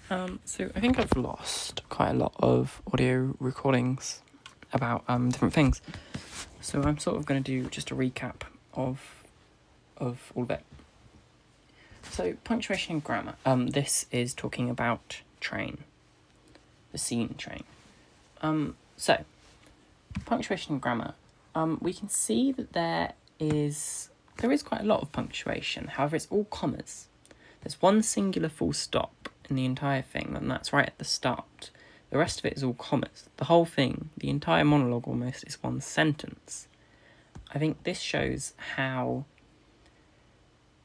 So I think I've lost quite a lot of audio recordings about different things. So I'm sort of going to do just a recap of all of it. So punctuation and grammar. This is talking about train, the scene train. So punctuation and grammar. We can see that there is quite a lot of punctuation. However, it's all commas. There's one singular full stop in the entire thing, and that's right at the start. The rest of it is all commas. The whole thing, the entire monologue almost, is one sentence. I think this shows how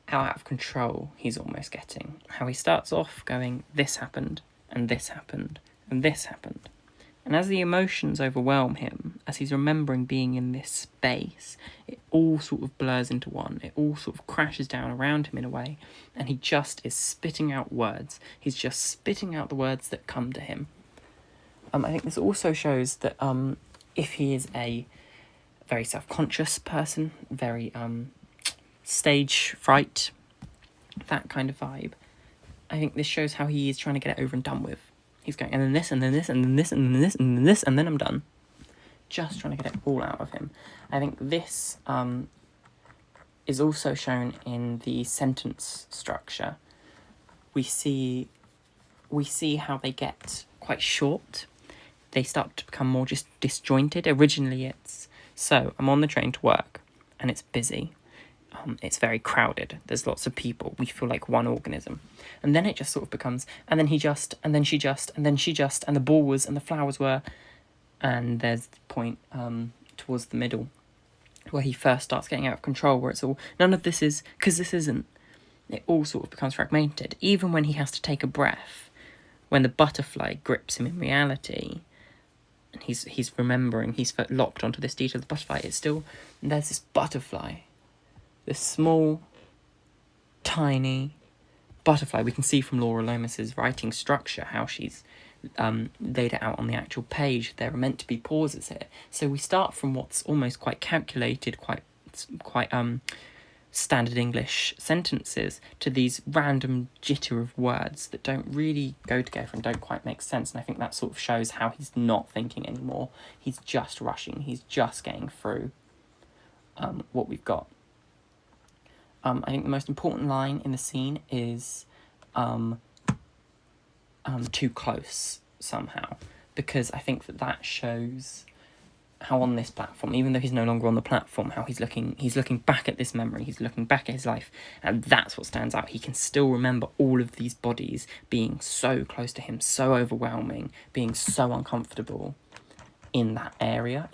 out of control he's almost getting. How he starts off going, this happened, and this happened, and this happened. And as the emotions overwhelm him, as he's remembering being in this space, it all sort of blurs into one. It all sort of crashes down around him in a way, and he just is spitting out words. He's just spitting out the words that come to him. I think this also shows that if he is a very self-conscious person, very stage fright, that kind of vibe, I think this shows how he is trying to get it over and done with. He's going, and then this, and then this, and then this, and then this, and then this, and then I'm done. Just trying to get it all out of him. I think this is also shown in the sentence structure. We see how they get quite short. They start to become more just disjointed. Originally it's, so I'm on the train to work, and it's busy. It's very crowded. There's lots of people. We feel like one organism. And then it just sort of becomes, and then he just, and then she just, and then she just, and the ball was, and the flowers were. And there's the point towards the middle where he first starts getting out of control, where it's all, none of this is, because this isn't. It all sort of becomes fragmented. Even when he has to take a breath, when the butterfly grips him in reality, and he's remembering, he's locked onto this detail of the butterfly, it's still, there's this butterfly. This small, tiny butterfly. We can see from Laura Lomas's writing structure how she's laid it out on the actual page. There are meant to be pauses here. So we start from what's almost quite calculated, quite standard English sentences, to these random jitter of words that don't really go together and don't quite make sense. And I think that sort of shows how he's not thinking anymore. He's just rushing. He's just getting through what we've got. I think the most important line in the scene is too close somehow, because I think that shows how on this platform, even though he's no longer on the platform, how he's looking back at this memory, he's looking back at his life, and that's what stands out. He can still remember all of these bodies being so close to him, so overwhelming, being so uncomfortable in that area,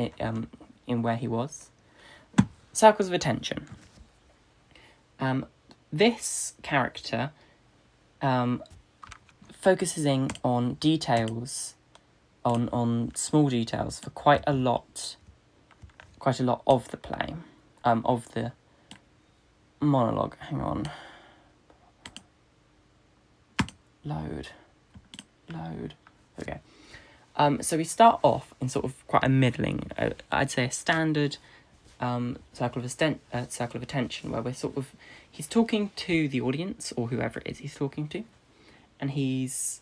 in where he was. Circles of attention. This character focuses in on details, on small details for quite a lot of the play, of the monologue. Hang on. Load. Okay. So we start off in sort of quite a middling, I'd say a standard circle of attention, where he's talking to the audience, or whoever it is he's talking to, and he's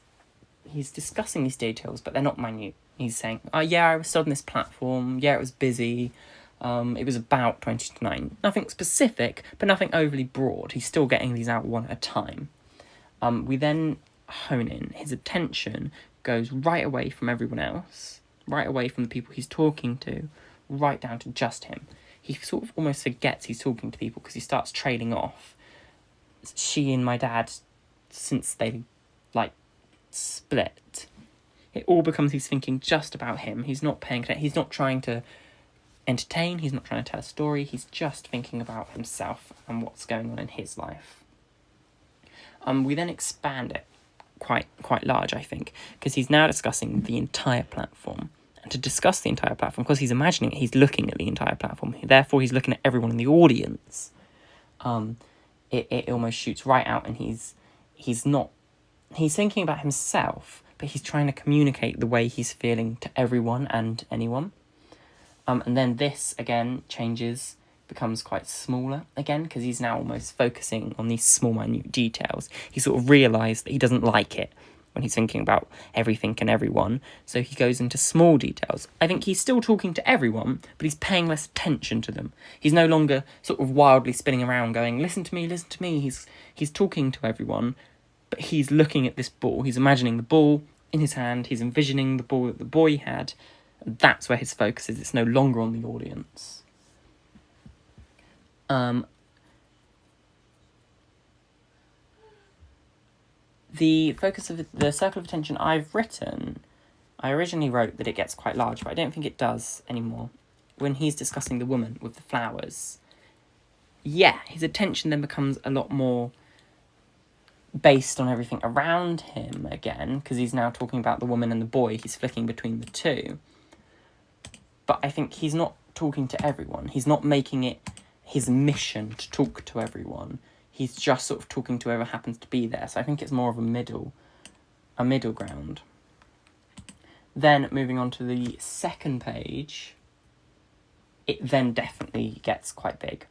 discussing these details, but they're not minute. He's saying, oh yeah, I was stood on this platform, yeah, it was busy, it was about 20 to 9. Nothing specific, but nothing overly broad. He's still getting these out one at a time. We then hone in. His attention goes right away from everyone else, right away from the people he's talking to, right down to just him. He sort of almost forgets he's talking to people because he starts trailing off. She and my dad, since they, split, it all becomes he's thinking just about him. He's not paying attention. He's not trying to entertain. He's not trying to tell a story. He's just thinking about himself and what's going on in his life. We then expand it quite large, I think, because he's now discussing the entire platform. To discuss the entire platform, because he's imagining it, he's looking at the entire platform, therefore he's looking at everyone in the audience. It almost shoots right out, and he's thinking about himself, but he's trying to communicate the way he's feeling to everyone and anyone. And then this again becomes quite smaller again, because he's now almost focusing on these small minute details. He sort of realised that he doesn't like it when he's thinking about everything and everyone. So he goes into small details. I think he's still talking to everyone, but he's paying less attention to them. He's no longer sort of wildly spinning around going, listen to me, listen to me. He's talking to everyone, but he's looking at this ball. He's imagining the ball in his hand. He's envisioning the ball that the boy had. And that's where his focus is. It's no longer on the audience. The focus of the circle of attention I've written, I originally wrote that it gets quite large, but I don't think it does anymore. When he's discussing the woman with the flowers, yeah, his attention then becomes a lot more based on everything around him again, because he's now talking about the woman and the boy. He's flicking between the two. But I think he's not talking to everyone. He's not making it his mission to talk to everyone. He's just sort of talking to whoever happens to be there. So I think it's more of a middle ground. Then moving on to the second page, it then definitely gets quite big.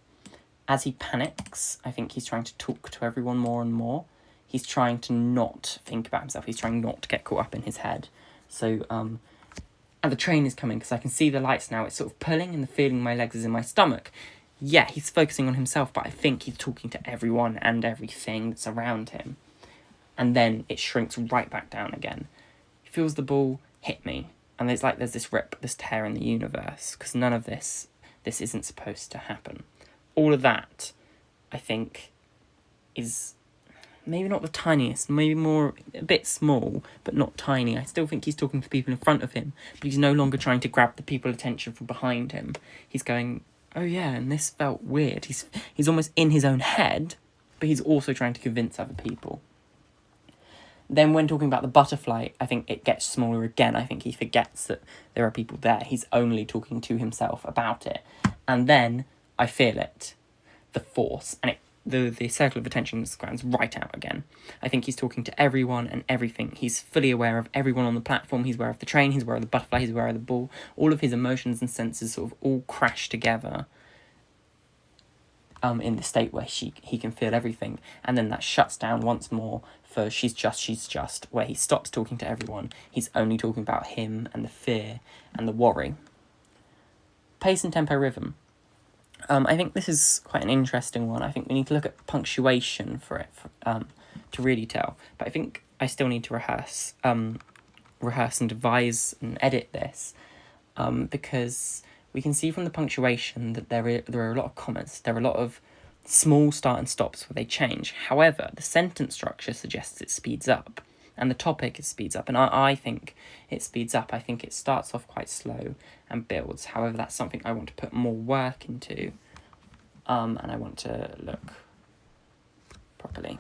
As he panics, I think he's trying to talk to everyone more and more. He's trying to not think about himself. He's trying not to get caught up in his head. So, and the train is coming because I can see the lights now. It's sort of pulling and the feeling my legs is in my stomach. Yeah, he's focusing on himself, but I think he's talking to everyone and everything that's around him. And then it shrinks right back down again. He feels the ball hit me. And there's this rip, this tear in the universe. Because none of this isn't supposed to happen. All of that, I think, is maybe not the tiniest, maybe more a bit small, but not tiny. I still think he's talking to people in front of him, but he's no longer trying to grab the people's attention from behind him. He's going, oh yeah, and this felt weird. He's almost in his own head, but he's also trying to convince other people. Then when talking about the butterfly, I think it gets smaller again. I think he forgets that there are people there. He's only talking to himself about it. And then I feel it, the force, and the circle of attention grounds right out again. I think he's talking to everyone and everything. He's fully aware of everyone on the platform. He's aware of the train. He's aware of the butterfly. He's aware of the ball. All of his emotions and senses sort of all crash together in the state where he can feel everything. And then that shuts down once more for she's just, where he stops talking to everyone. He's only talking about him and the fear and the worry. Pace and tempo rhythm. I think this is quite an interesting one. I think we need to look at punctuation for it to really tell. But I think I still need to rehearse and devise and edit this because we can see from the punctuation that there are a lot of comments. There are a lot of small start and stops where they change. However, the sentence structure suggests it speeds up. And the topic speeds up, and I think it speeds up. I think it starts off quite slow and builds. However, that's something I want to put more work into, and I want to look properly.